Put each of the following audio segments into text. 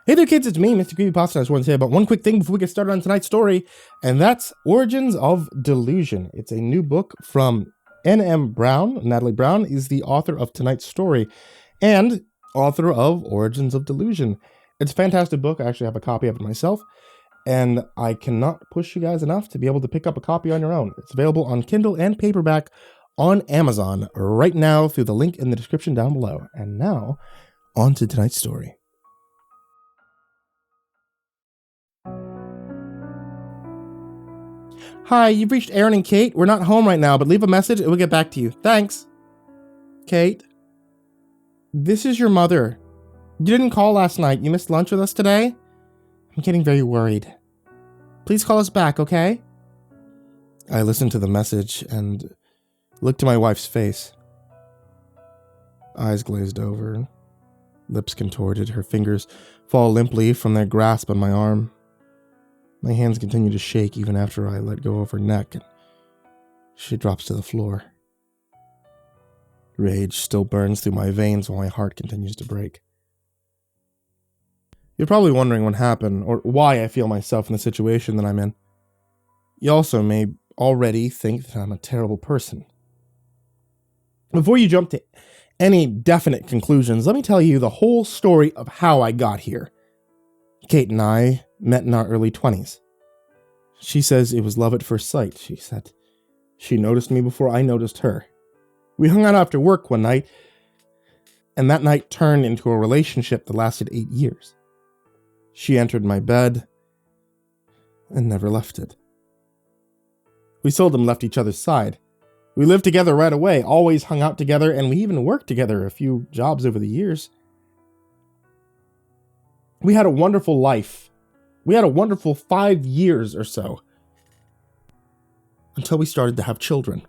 Hey there kids, it's me, MrCreepyPasta. I just want to say about one quick thing before we get started on tonight's story, and that's Origins of Delusion. It's a new book from N.M. Brown. Natalie Brown is the author of tonight's story and author of Origins of Delusion. It's a fantastic book. I actually have a copy of it myself, and I cannot push you guys enough to be able to pick up a copy on your own. It's available on Kindle and paperback on Amazon right now through the link in the description down below. And now, on to tonight's story. Hi, you've reached Aaron and Kate. We're not home right now, but leave a message and we'll get back to you. Thanks. Kate, this is your mother. You didn't call last night. You missed lunch with us today? I'm getting very worried. Please call us back, okay? I listened to the message and looked to my wife's face. Eyes glazed over, lips contorted, her fingers fall limply from their grasp on my arm. My hands continue to shake even after I let go of her neck, and she drops to the floor. Rage still burns through my veins while my heart continues to break. You're probably wondering what happened, or why I feel myself in the situation that I'm in. You also may already think that I'm a terrible person. Before you jump to any definite conclusions, let me tell you the whole story of how I got here. Kate and I met in our early 20s. She says it was love at first sight. She said she noticed me before I noticed her. We hung out after work one night, and that night turned into a relationship that lasted 8 years. She entered my bed and never left it. We seldom left each other's side. We lived together right away, always hung out together, and we even worked together a few jobs over the years. We had a wonderful life. We had a wonderful 5 years or so. Until we started to have children.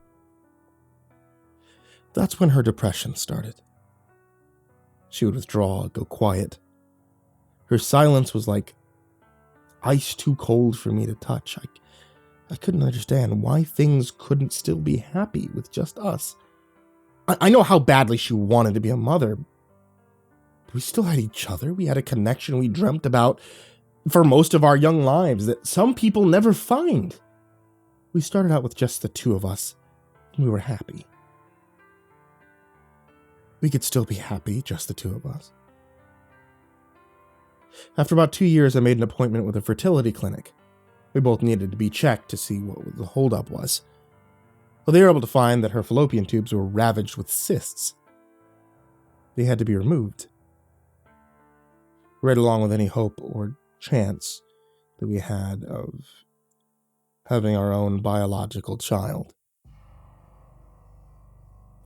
That's when her depression started. She would withdraw, go quiet. Her silence was like ice too cold for me to touch. I couldn't understand why things couldn't still be happy with just us. I know how badly she wanted to be a mother. We still had each other. We had a connection we dreamt about for most of our young lives that some people never find. We started out with just the two of us. We were happy. We could still be happy, just the two of us. After about 2 years, I made an appointment with a fertility clinic. We both needed to be checked to see what the holdup was. Well, they were able to find that her fallopian tubes were ravaged with cysts. They had to be removed. Right along with any hope or chance that we had of having our own biological child.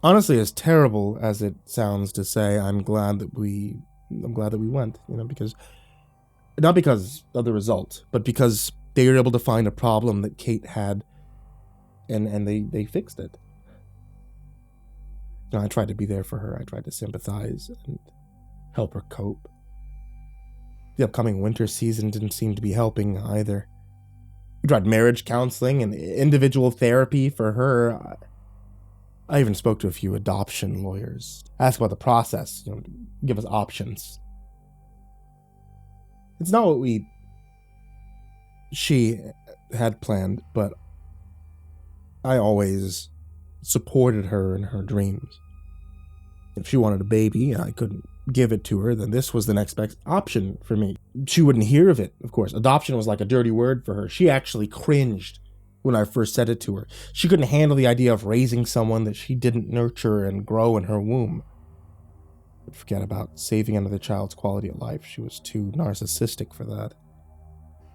Honestly, as terrible as it sounds to say, I'm glad that we went, because not because of the result, but because they were able to find a problem that Kate had, and they fixed it. I tried to be there for her. I tried to sympathize and help her cope. The upcoming winter season didn't seem to be helping either. We tried marriage counseling and individual therapy for her. I even spoke to a few adoption lawyers, asked about the process, give us options. It's not what she had planned, but I always supported her in her dreams. If she wanted a baby and I couldn't give it to her, then this was the next best option for me. She wouldn't hear of it, of course. Adoption was like a dirty word for her. She actually cringed when I first said it to her. She couldn't handle the idea of raising someone that she didn't nurture and grow in her womb. But forget about saving another child's quality of life. She was too narcissistic for that.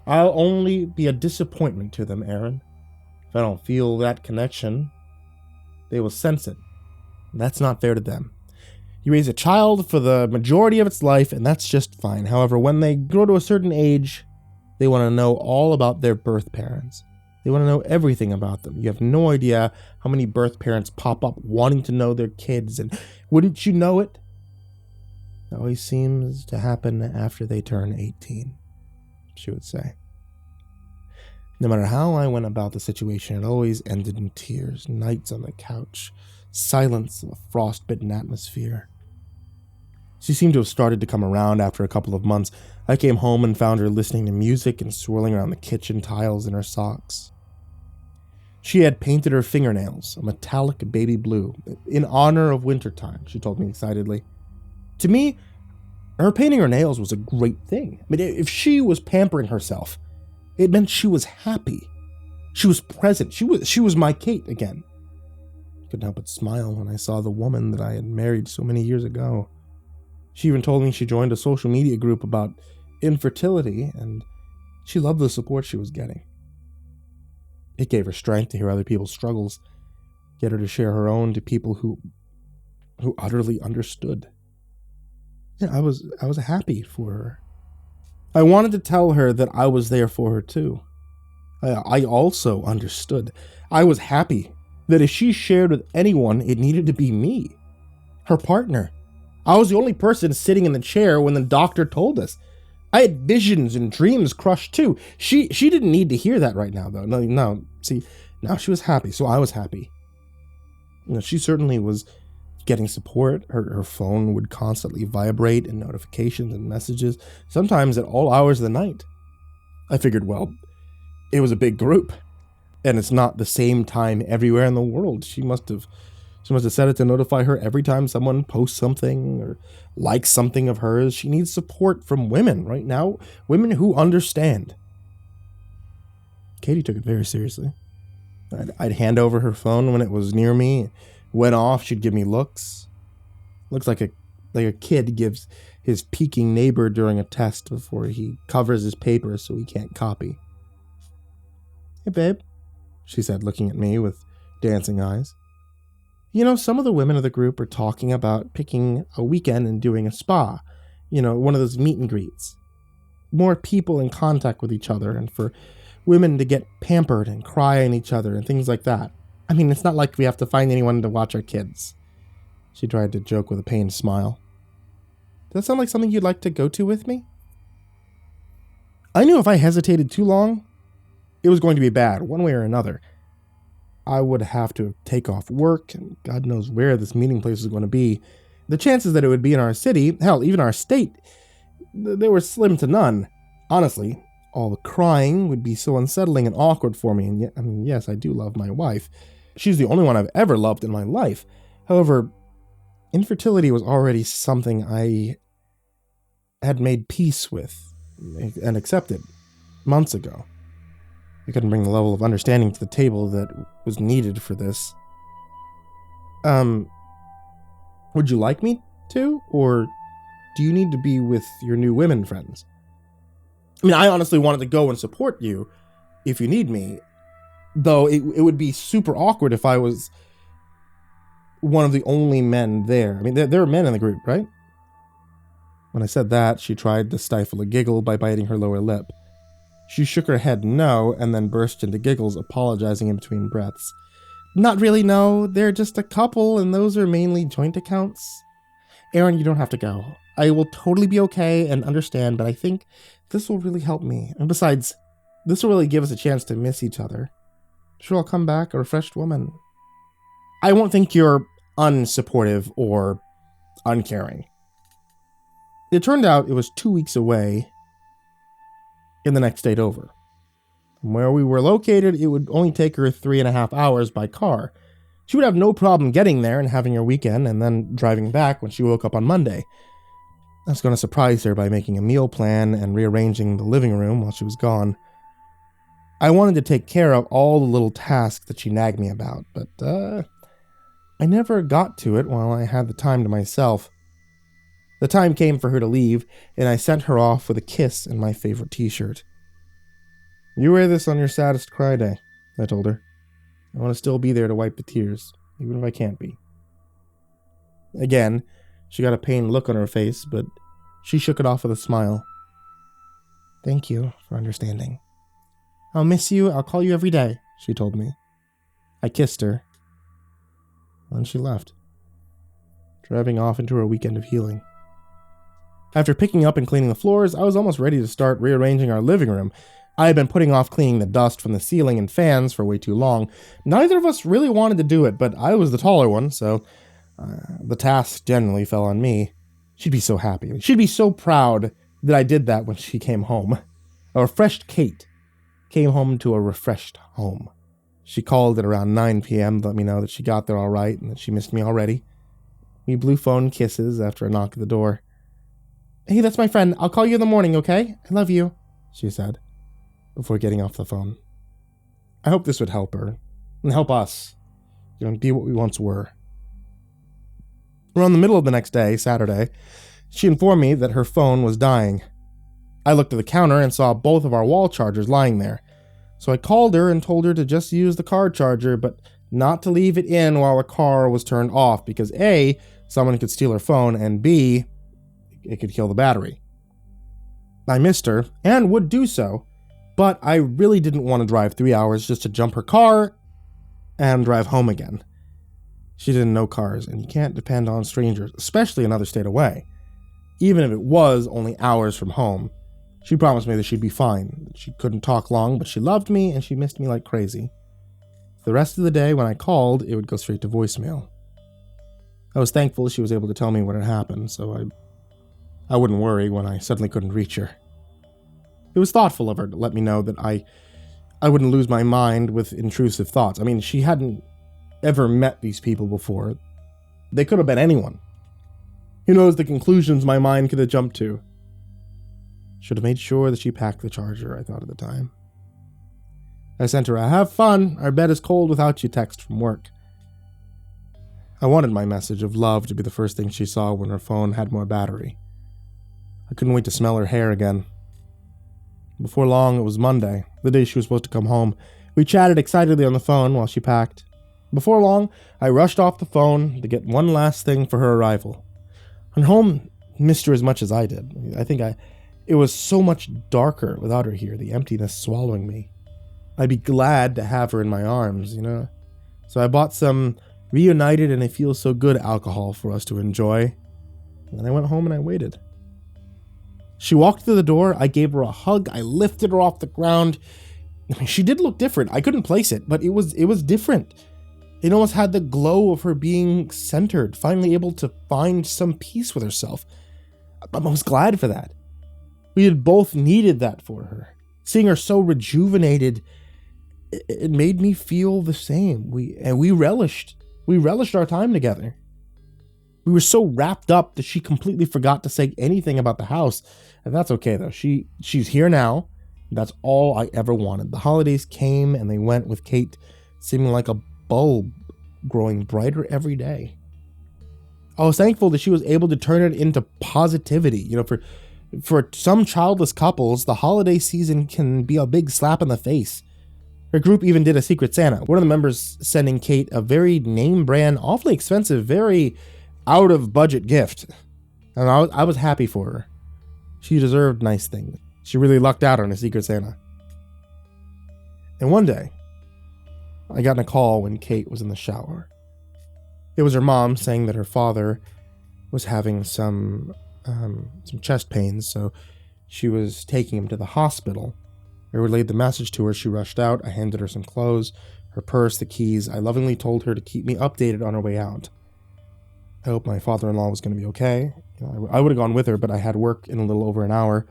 I'll only be a disappointment to them, Aaron. If I don't feel that connection, they will sense it. That's not fair to them. You raise a child for the majority of its life, and that's just fine. However, when they grow to a certain age, they want to know all about their birth parents. They want to know everything about them. You have no idea how many birth parents pop up wanting to know their kids, and wouldn't you know it? It always seems to happen after they turn 18, she would say. No matter how I went about the situation, it always ended in tears, nights on the couch, silence of a frostbitten atmosphere. She seemed to have started to come around after a couple of months. I came home and found her listening to music and swirling around the kitchen tiles in her socks. She had painted her fingernails a metallic baby blue in honor of wintertime, she told me excitedly. To me, her painting her nails was a great thing. I mean, if she was pampering herself, it meant she was happy. She was present. She was my Kate again. I couldn't help but smile when I saw the woman that I had married so many years ago. She even told me she joined a social media group about infertility, and she loved the support she was getting. It gave her strength to hear other people's struggles, get her to share her own to people who utterly understood. Yeah, I was happy for her. I wanted to tell her that I was there for her too. I also understood. I was happy that if she shared with anyone, it needed to be me, her partner. I was the only person sitting in the chair when the doctor told us. I had visions and dreams crushed too. She didn't need to hear that right now, though. No. See, now she was happy, so I was happy. She certainly was getting support. Her phone would constantly vibrate in notifications and messages, sometimes at all hours of the night. I figured, well, it was a big group, and it's not the same time everywhere in the world. She must have set it to notify her every time someone posts something or likes something of hers. She needs support from women right now, women who understand. Katie took it very seriously. I'd hand over her phone when it was near me. Went off, she'd give me looks. Looks like a kid gives his peeking neighbor during a test before he covers his paper so he can't copy. Hey, babe, she said, looking at me with dancing eyes. Some of the women of the group are talking about picking a weekend and doing a spa. One of those meet and greets. More people in contact with each other, and for women to get pampered and cry on each other and things like that. I mean, it's not like we have to find anyone to watch our kids. She tried to joke with a pained smile. Does that sound like something you'd like to go to with me? I knew if I hesitated too long, it was going to be bad, one way or another. I would have to take off work, and God knows where this meeting place was going to be. The chances that it would be in our city, hell, even our state, they were slim to none. Honestly, all the crying would be so unsettling and awkward for me, and yet, yes, I do love my wife. She's the only one I've ever loved in my life. However, infertility was already something I had made peace with and accepted months ago. I couldn't bring the level of understanding to the table that was needed for this. Would you like me to? Or do you need to be with your new women friends? I honestly wanted to go and support you if you need me. Though it would be super awkward if I was one of the only men there. There are men in the group, right? When I said that, she tried to stifle a giggle by biting her lower lip. She shook her head no, and then burst into giggles, apologizing in between breaths. Not really, no. They're just a couple, and those are mainly joint accounts. Aaron, you don't have to go. I will totally be okay and understand, but I think this will really help me. And besides, this will really give us a chance to miss each other. Sure, I'll come back a refreshed woman. I won't think you're unsupportive or uncaring. It turned out it was 2 weeks away in the next state over. From where we were located, it would only take her 3.5 hours by car. She would have no problem getting there and having her weekend and then driving back when she woke up on Monday. I was going to surprise her by making a meal plan and rearranging the living room while she was gone. I wanted to take care of all the little tasks that she nagged me about, but I never got to it while I had the time to myself. The time came for her to leave, and I sent her off with a kiss and my favorite t-shirt. You wear this on your saddest cry day, I told her. I want to still be there to wipe the tears, even if I can't be. Again, she got a pained look on her face, but she shook it off with a smile. Thank you for understanding. I'll miss you. I'll call you every day, she told me. I kissed her. Then she left, driving off into her weekend of healing. After picking up and cleaning the floors, I was almost ready to start rearranging our living room. I had been putting off cleaning the dust from the ceiling and fans for way too long. Neither of us really wanted to do it, but I was the taller one, so the task generally fell on me. She'd be so happy. She'd be so proud that I did that when she came home. A refreshed Kate came home to a refreshed home. She called at around 9 p.m. to let me know that she got there all right and that she missed me already. We blew phone kisses after a knock at the door. "Hey, that's my friend. I'll call you in the morning, okay? I love you," she said, before getting off the phone. I hope this would help her, and help us, be what we once were. Around the middle of the next day, Saturday, she informed me that her phone was dying. I looked at the counter and saw both of our wall chargers lying there. So I called her and told her to just use the car charger, but not to leave it in while the car was turned off because A, someone could steal her phone, and B, it could kill the battery. I missed her, and would do so, but I really didn't want to drive 3 hours just to jump her car and drive home again. She didn't know cars, and you can't depend on strangers, especially another state away. Even if it was only hours from home, she promised me that she'd be fine. She couldn't talk long, but she loved me, and she missed me like crazy. The rest of the day, when I called, it would go straight to voicemail. I was thankful she was able to tell me what had happened, so I wouldn't worry when I suddenly couldn't reach her. It was thoughtful of her to let me know that I wouldn't lose my mind with intrusive thoughts. I mean, she hadn't ever met these people before. They could have been anyone. Who knows the conclusions my mind could have jumped to. Should have made sure that she packed the charger, I thought at the time. I sent her a "have fun, our bed is cold without you" text from work. I wanted my message of love to be the first thing she saw when her phone had more battery. I couldn't wait to smell her hair again. Before long, it was Monday, the day she was supposed to come home. We chatted excitedly on the phone while she packed. Before long, I rushed off the phone to get one last thing for her arrival. Her home missed her as much as I did. It was so much darker without her here, the emptiness swallowing me. I'd be glad to have her in my arms, So I bought some Reunited and It Feels So Good alcohol for us to enjoy. And then I went home and I waited. She walked through the door, I gave her a hug, I lifted her off the ground. She did look different. I couldn't place it, but it was different. It almost had the glow of her being centered, finally able to find some peace with herself. I was glad for that. We had both needed that for her. Seeing her so rejuvenated, it made me feel the same. We relished our time together. We were so wrapped up that she completely forgot to say anything about the house. And that's okay though. She's here now. That's all I ever wanted. The holidays came and they went with Kate seeming like a bulb growing brighter every day. I was thankful that she was able to turn it into positivity. For some childless couples, the holiday season can be a big slap in the face. Her group even did a Secret Santa. One of the members sending Kate a very name brand, awfully expensive, very out of budget gift. And I was happy for her. She deserved nice things. She really lucked out on a Secret Santa. And one day, I got a call when Kate was in the shower. It was her mom saying that her father was having some chest pains, so she was taking him to the hospital. I relayed the message to her. She rushed out. I handed her some clothes, her purse, the keys. I lovingly told her to keep me updated on her way out. I hoped my father-in-law was going to be okay. I would have gone with her, but I had work in a little over an hour.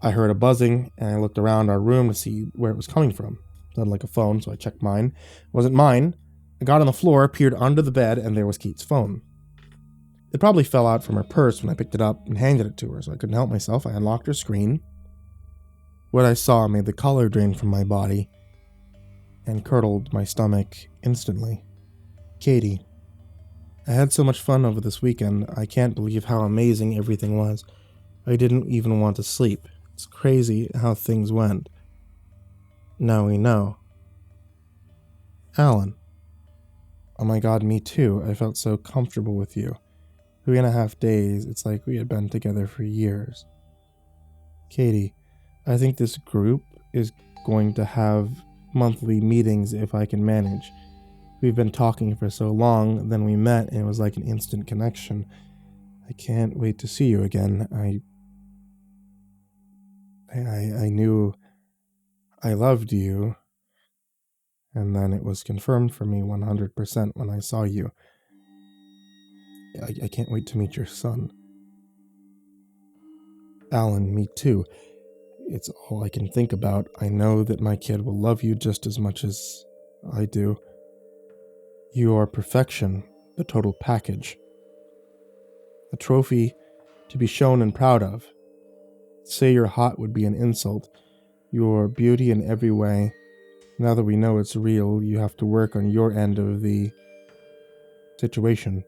I heard a buzzing, and I looked around our room to see where it was coming from. It sounded like a phone, so I checked mine. It wasn't mine. I got on the floor, peered under the bed, and there was Kate's phone. It probably fell out from her purse when I picked it up and handed it to her, so I couldn't help myself. I unlocked her screen. What I saw made the color drain from my body and curdled my stomach instantly. Katie. I had so much fun over this weekend. I can't believe how amazing everything was. I didn't even want to sleep. It's crazy how things went. Now we know. Alan. Oh my god, me too. I felt so comfortable with you. 3.5 days, it's like we had been together for years. Katie, I think this group is going to have monthly meetings if I can manage. We've been talking for so long, then we met and it was like an instant connection. I can't wait to see you again. I knew I loved you, and then it was confirmed for me 100% when I saw you. I can't wait to meet your son. Alan, me too. It's all I can think about. I know that my kid will love you just as much as I do. You are perfection, the total package. A trophy to be shown and proud of. Say you're hot would be an insult. Your beauty in every way. Now that we know it's real, you have to work on your end of the situation.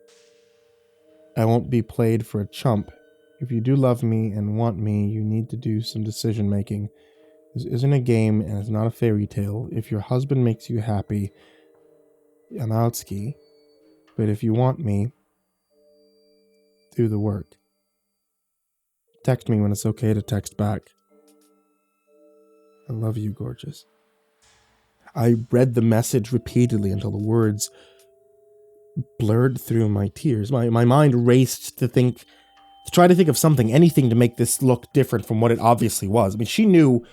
I won't be played for a chump. If you do love me and want me, you need to do some decision making. This isn't a game and it's not a fairy tale. If your husband makes you happy, I'm out ski. But if you want me, do the work. Text me when it's okay to text back. I love you, gorgeous. I read the message repeatedly until the words blurred through my tears. My mind raced to try to think of something, anything to make this look different from what it obviously was. I mean, she knew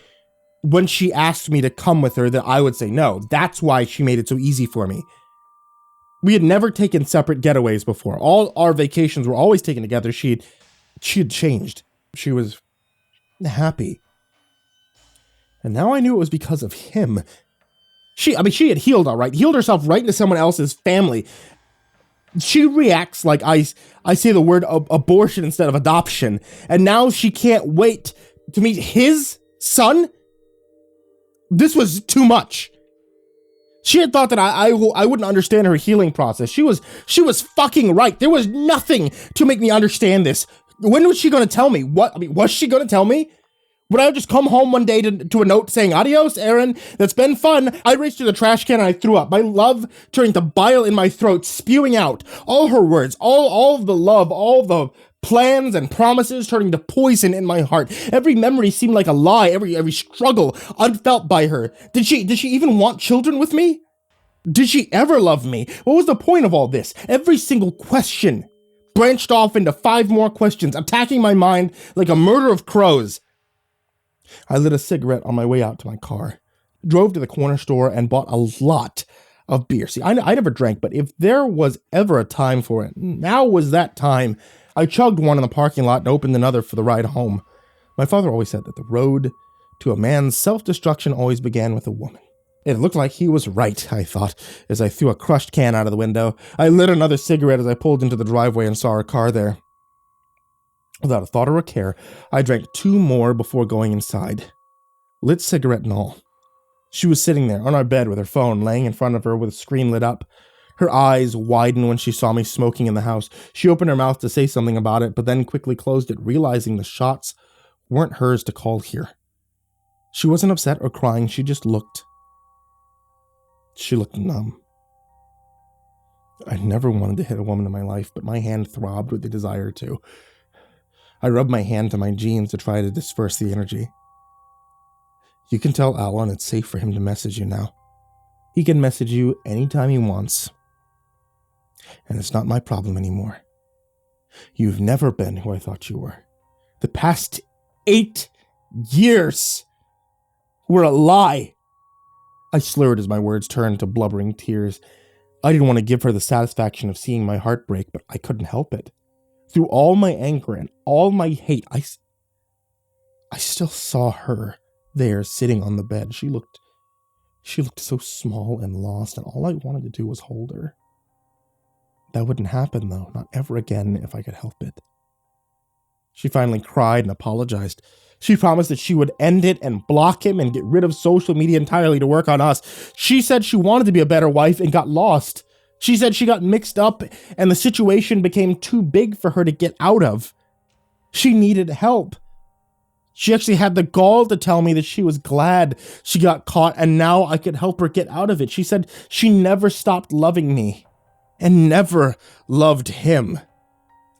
when she asked me to come with her that I would say no. That's why she made it so easy for me. We had never taken separate getaways before. All our vacations were always taken together. She had changed. She was happy. And now I knew it was because of him. She had healed all right. Healed herself right into someone else's family. She reacts like I say the word abortion instead of adoption. And now she can't wait to meet his son? This was too much. She had thought that I wouldn't understand her healing process. She was fucking right. There was nothing to make me understand this. When was she going to tell me? Was she going to tell me? Would I just come home one day to a note saying, adios, Aaron, that's been fun? I reached to the trash can and I threw up. My love turning to bile in my throat, spewing out. All her words, all of the love, all the plans and promises turning to poison in my heart. Every memory seemed like a lie, every struggle unfelt by her. Did she even want children with me? Did she ever love me? What was the point of all this? Every single question branched off into 5 more questions, attacking my mind like a murder of crows. I lit a cigarette on my way out to my car, drove to the corner store and bought a lot of beer. See, I never drank, but if there was ever a time for it, now was that time. I chugged one in the parking lot and opened another for the ride home. My father always said that the road to a man's self-destruction always began with a woman. It looked like he was right, I thought, as I threw a crushed can out of the window. I lit another cigarette as I pulled into the driveway and saw her car there. Without a thought or a care, I drank 2 more before going inside. Lit cigarette and all. She was sitting there on our bed with her phone laying in front of her with a screen lit up. Her eyes widened when she saw me smoking in the house. She opened her mouth to say something about it, but then quickly closed it, realizing the shots weren't hers to call here. She wasn't upset or crying, she just looked. She looked numb. I never wanted to hit a woman in my life, but my hand throbbed with the desire to. I rubbed my hand to my jeans to try to disperse the energy. You can tell Alan it's safe for him to message you now. He can message you anytime he wants. And it's not my problem anymore. You've never been who I thought you were. The past 8 years were a lie. I slurred as my words turned to blubbering tears. I didn't want to give her the satisfaction of seeing my heart break, but I couldn't help it. Through all my anger and all my hate, I still saw her there sitting on the bed. She looked so small and lost, and all I wanted to do was hold her. That wouldn't happen, though, not ever again if I could help it. She finally cried and apologized. She promised that she would end it and block him and get rid of social media entirely to work on us. She said she wanted to be a better wife and got lost. She said she got mixed up and the situation became too big for her to get out of. She needed help. She actually had the gall to tell me that she was glad she got caught and now I could help her get out of it. She said she never stopped loving me and never loved him.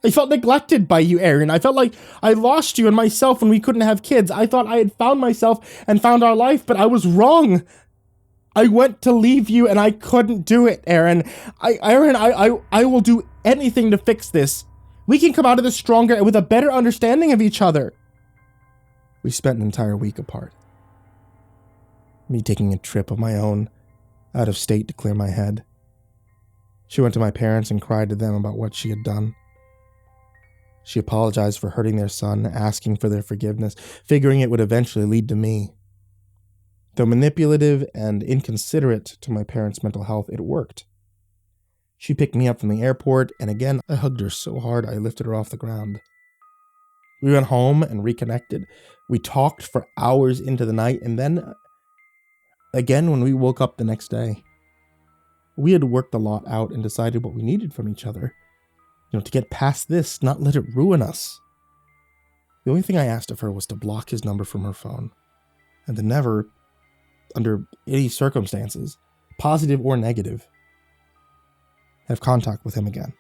I felt neglected by you, Aaron. I felt like I lost you and myself when we couldn't have kids. I thought I had found myself and found our life, but I was wrong. I went to leave you and I couldn't do it, Aaron. I will do anything to fix this. We can come out of this stronger and with a better understanding of each other. We spent an entire week apart. Me taking a trip of my own, out of state to clear my head. She went to my parents and cried to them about what she had done. She apologized for hurting their son, asking for their forgiveness, figuring it would eventually lead to me. Though manipulative and inconsiderate to my parents' mental health, it worked. She picked me up from the airport, and again, I hugged her so hard I lifted her off the ground. We went home and reconnected. We talked for hours into the night, and then again when we woke up the next day. We had worked a lot out and decided what we needed from each other. To get past this, not let it ruin us. The only thing I asked of her was to block his number from her phone, and to never, under any circumstances, positive or negative, have contact with him again.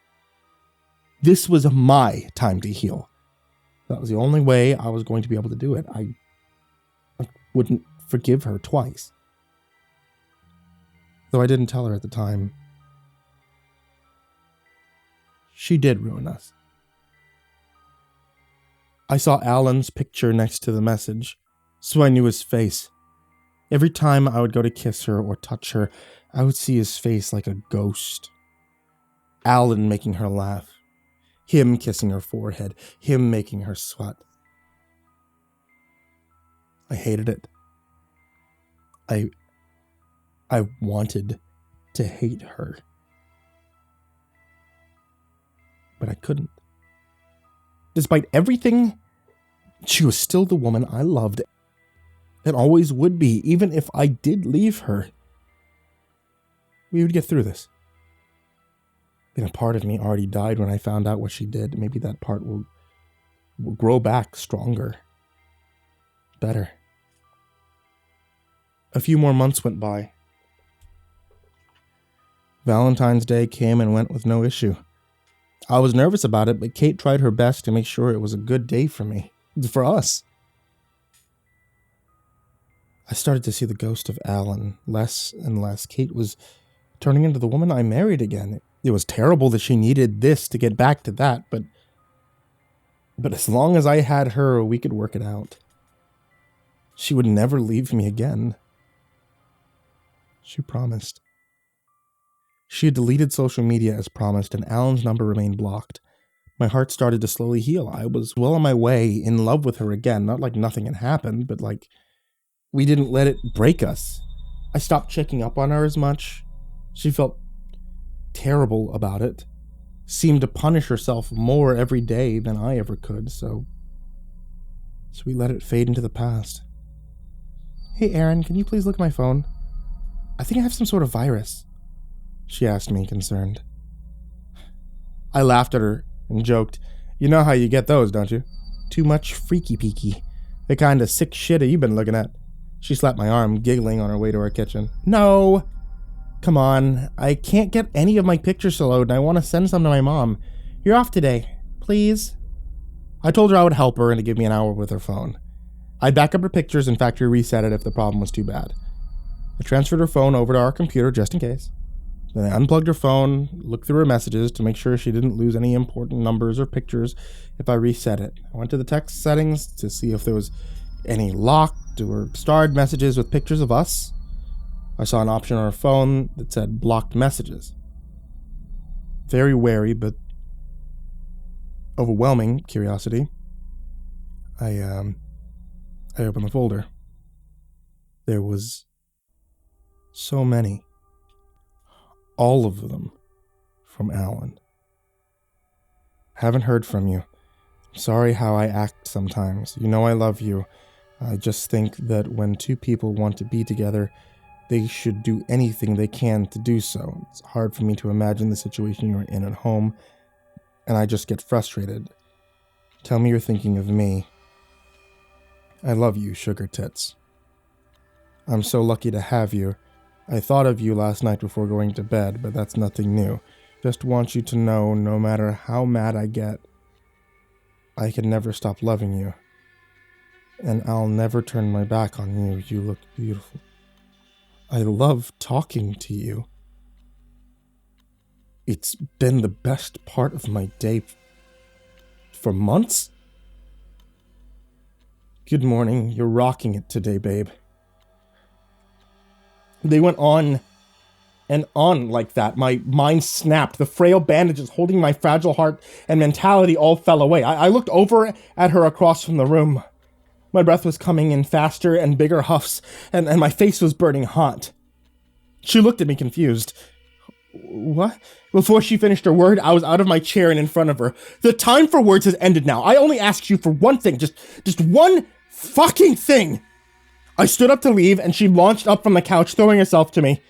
This was my time to heal. That was the only way I was going to be able to do it. I wouldn't forgive her twice. Though I didn't tell her at the time. She did ruin us. I saw Alan's picture next to the message, so I knew his face. Every time I would go to kiss her or touch her, I would see his face like a ghost. Alan making her laugh. Him kissing her forehead. Him making her sweat. I hated it. I wanted to hate her. But I couldn't. Despite everything, she was still the woman I loved and always would be, even if I did leave her. We would get through this. And a part of me already died when I found out what she did. Maybe that part will grow back stronger. Better. A few more months went by. Valentine's Day came and went with no issue. I was nervous about it, but Kate tried her best to make sure it was a good day for me. For us. I started to see the ghost of Alan less and less. Kate was turning into the woman I married again. It was terrible that she needed this to get back to that, but as long as I had her, we could work it out. She would never leave me again. She promised. She had deleted social media as promised, and Alan's number remained blocked. My heart started to slowly heal. I was well on my way, in love with her again. Not like nothing had happened, but like we didn't let it break us. I stopped checking up on her as much. She felt terrible about it. Seemed to punish herself more every day than I ever could, so we let it fade into the past. Hey Aaron, can you please look at my phone? I think I have some sort of virus. She asked me, concerned. I laughed at her and joked, you know how you get those, don't you? Too much freaky peaky. The kind of sick shit you've been looking at. She slapped my arm, giggling on her way to our kitchen. No! Come on, I can't get any of my pictures to load and I want to send some to my mom. You're off today, please? I told her I would help her and to give me an hour with her phone. I'd back up her pictures and factory reset it if the problem was too bad. I transferred her phone over to our computer just in case. Then I unplugged her phone, looked through her messages to make sure she didn't lose any important numbers or pictures if I reset it. I went to the text settings to see if there was any locked or starred messages with pictures of us. I saw an option on her phone that said blocked messages. Very wary, but overwhelming curiosity, I opened the folder. There was so many. All of them from Alan. Haven't heard from you. Sorry how I act sometimes. You know I love you. I just think that when two people want to be together, they should do anything they can to do so. It's hard for me to imagine the situation you're in at home, and I just get frustrated. Tell me you're thinking of me. I love you, sugar tits. I'm so lucky to have you. I thought of you last night before going to bed, but that's nothing new. Just want you to know, no matter how mad I get, I can never stop loving you. And I'll never turn my back on you. You look beautiful. I love talking to you. It's been the best part of my day for months. Good morning. You're rocking it today, babe. They went on And on like that, my mind snapped. The frail bandages holding my fragile heart and mentality all fell away. I looked over at her across from the room. My breath was coming in faster and bigger huffs, and my face was burning hot. She looked at me confused. What? Before she finished her word, I was out of my chair and in front of her. The time for words has ended now. I only asked you for one thing, just one fucking thing. I stood up to leave, and she launched up from the couch, throwing herself to me.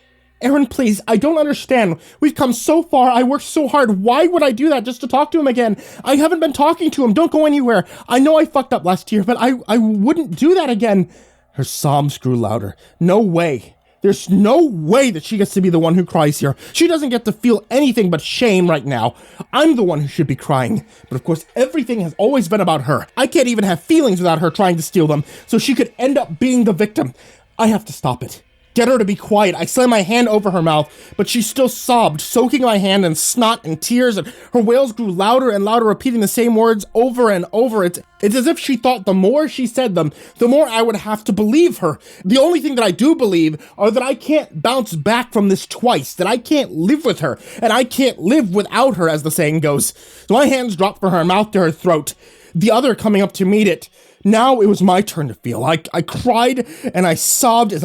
Aaron, please, I don't understand. We've come so far. I worked so hard. Why would I do that just to talk to him again? I haven't been talking to him. Don't go anywhere. I know I fucked up last year, but I wouldn't do that again. Her sobs grew louder. No way. There's no way that she gets to be the one who cries here. She doesn't get to feel anything but shame right now. I'm the one who should be crying. But of course, everything has always been about her. I can't even have feelings without her trying to steal them, so she could end up being the victim. I have to stop it. Get her to be quiet. I slammed my hand over her mouth, but she still sobbed, soaking my hand in snot and tears, and her wails grew louder and louder, repeating the same words over and over. It's as if she thought the more she said them, the more I would have to believe her. The only thing that I do believe are that I can't bounce back from this twice, that I can't live with her, and I can't live without her, as the saying goes. So my hands dropped from her mouth to her throat, the other coming up to meet it. Now it was my turn to feel. I cried and I sobbed as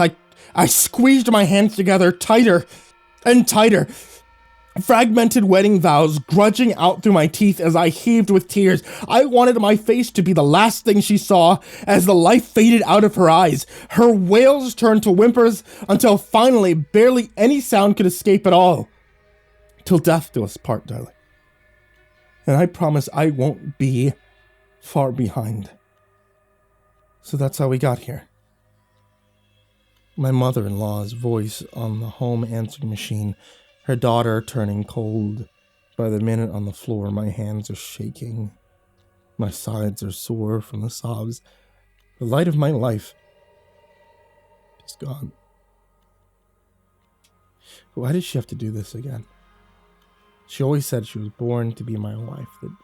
I squeezed my hands together tighter and tighter. Fragmented wedding vows grudging out through my teeth as I heaved with tears. I wanted my face to be the last thing she saw as the life faded out of her eyes. Her wails turned to whimpers until finally barely any sound could escape at all. Till death do us part, darling. And I promise I won't be far behind. So that's how we got here. My mother-in-law's voice on the home answering machine, her daughter turning cold. By the minute on the floor, my hands are shaking. My sides are sore from the sobs. The light of my life is gone. Why did she have to do this again? She always said she was born to be my wife, that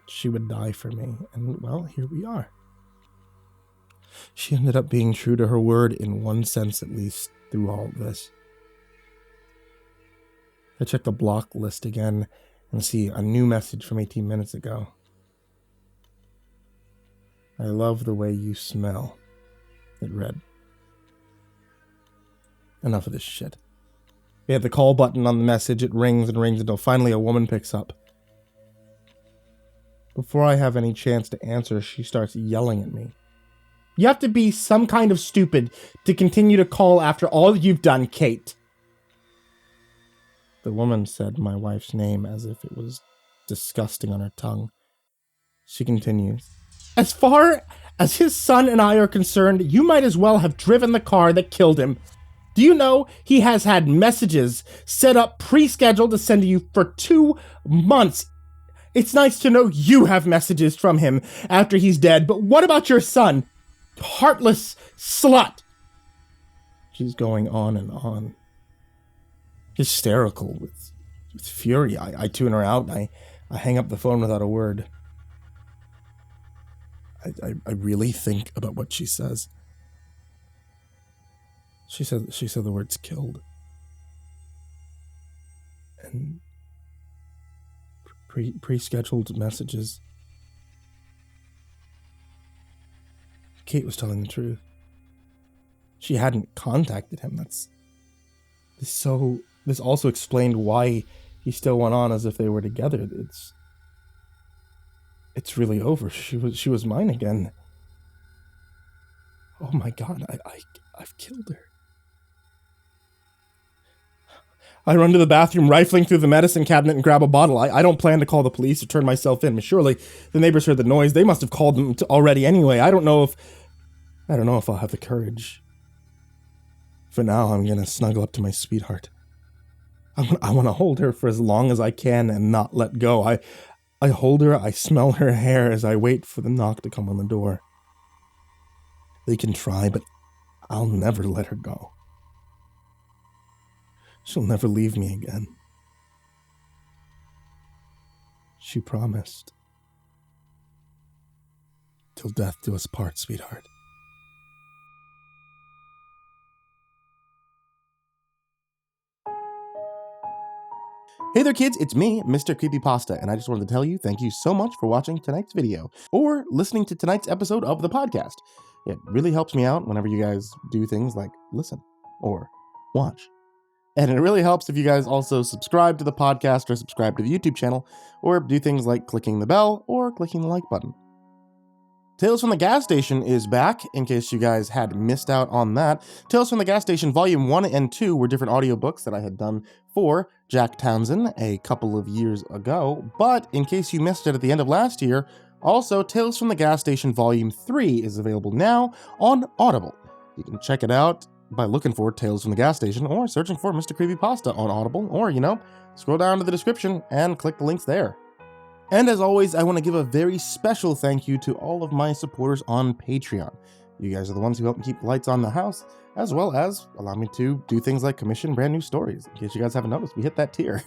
she would die for me, and well, here we are. She ended up being true to her word in one sense, at least, through all of this. I checked the block list again and see a new message from 18 minutes ago. I love the way you smell, it read. Enough of this shit. We have the call button on the message. It rings and rings until finally a woman picks up. Before I have any chance to answer, she starts yelling at me. You have to be some kind of stupid to continue to call after all you've done, Kate. The woman said my wife's name as if it was disgusting on her tongue. She continues. As far as his son and I are concerned, you might as well have driven the car that killed him. Do you know he has had messages set up pre-scheduled to send to you for 2 months? It's nice to know you have messages from him after he's dead, but what about your son? Heartless slut. She's going on and on. Hysterical with fury. I tune her out and I hang up the phone without a word. I really think about what she says. She said the words killed. And pre-scheduled messages. Kate was telling the truth. She hadn't contacted him. This also explained why he still went on as if they were together. It's really over. She was mine again. Oh my God, I've killed her. I run to the bathroom, rifling through the medicine cabinet and grab a bottle. I don't plan to call the police or turn myself in, but surely the neighbors heard the noise. They must have called them already anyway. I don't know if I'll have the courage. For now, I'm gonna snuggle up to my sweetheart. I want to hold her for as long as I can and not let go. I hold her, I smell her hair as I wait for the knock to come on the door. They can try, but I'll never let her go. She'll never leave me again. She promised. Till death do us part, sweetheart. Hey there kids, it's me, MrCreepyPasta, and I just wanted to tell you thank you so much for watching tonight's video, or listening to tonight's episode of the podcast. It really helps me out whenever you guys do things like listen, or watch. And it really helps if you guys also subscribe to the podcast, or subscribe to the YouTube channel, or do things like clicking the bell, or clicking the like button. Tales from the Gas Station is back, in case you guys had missed out on that. Tales from the Gas Station Volume 1 and 2 were different audiobooks that I had done for Jack Townsend a couple of years ago, but in case you missed it at the end of last year, also Tales from the Gas Station Volume 3 is available now on Audible. You can check it out by looking for Tales from the Gas Station or searching for MrCreepyPasta on Audible, or, scroll down to the description and click the links there. And as always, I want to give a very special thank you to all of my supporters on Patreon. You guys are the ones who help me keep the lights on the house, as well as allow me to do things like commission brand new stories. In case you guys haven't noticed, we hit that tier.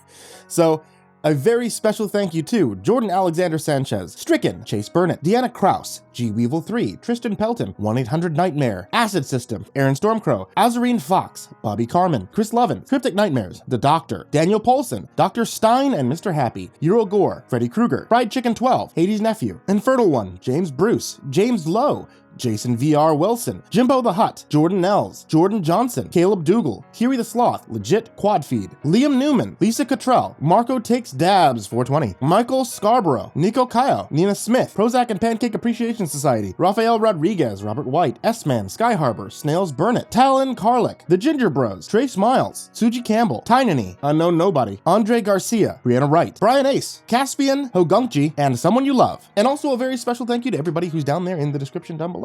So, a very special thank you to Jordan Alexander Sanchez, Stricken, Chase Burnett, Deanna Kraus, G Weevil 3, Tristan Pelton, 1-800-Nightmare, Acid System, Aaron Stormcrow, Azurine Fox, Bobby Karman, Chris Lovins, Cryptic Nightmares, The Doctor, Daniel Polson, Dr. Stein and Mr. Happy, Eurogore, Freddy Krueger, Fried Chicken 12, Hades Nephew, InfernalOne, James Bruce, James Lowe, Jason VR Wilson, JimboTheHutt, Jordan Nells, Jordan Johnson, Caleb Dougal, Kiri the Sloth, Legit Quad Feed, Liam Newman, Lisa Cottrell, Marco Takes Dabs 420, Michael Scharbrough, Nico Kayo, Nina Smith, Prozac and Pancake Appreciation Society, Rafael Rodriguez, Robert White, S-Man, Sky Harbor, Snails Burnett, Talon Karlik, The Ginger Bros, Trace Miles, Tsuji Campbell, Tynannie, Unknown Nobody, Andre Garcia, Brianna Wright, Brian Ace, Caspian, hogunkji, and Someone You Love. And also a very special thank you to everybody who's down there in the description down below.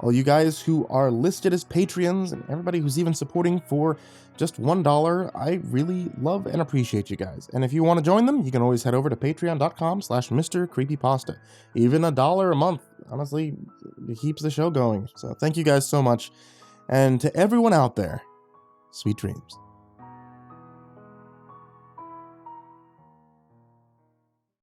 All you guys who are listed as Patreons and everybody who's even supporting for just $1, I really love and appreciate you guys. And if you want to join them, you can always head over to patreon.com/MrCreepyPasta. Even $1 a month, honestly, it keeps the show going. So thank you guys so much. And to everyone out there, sweet dreams.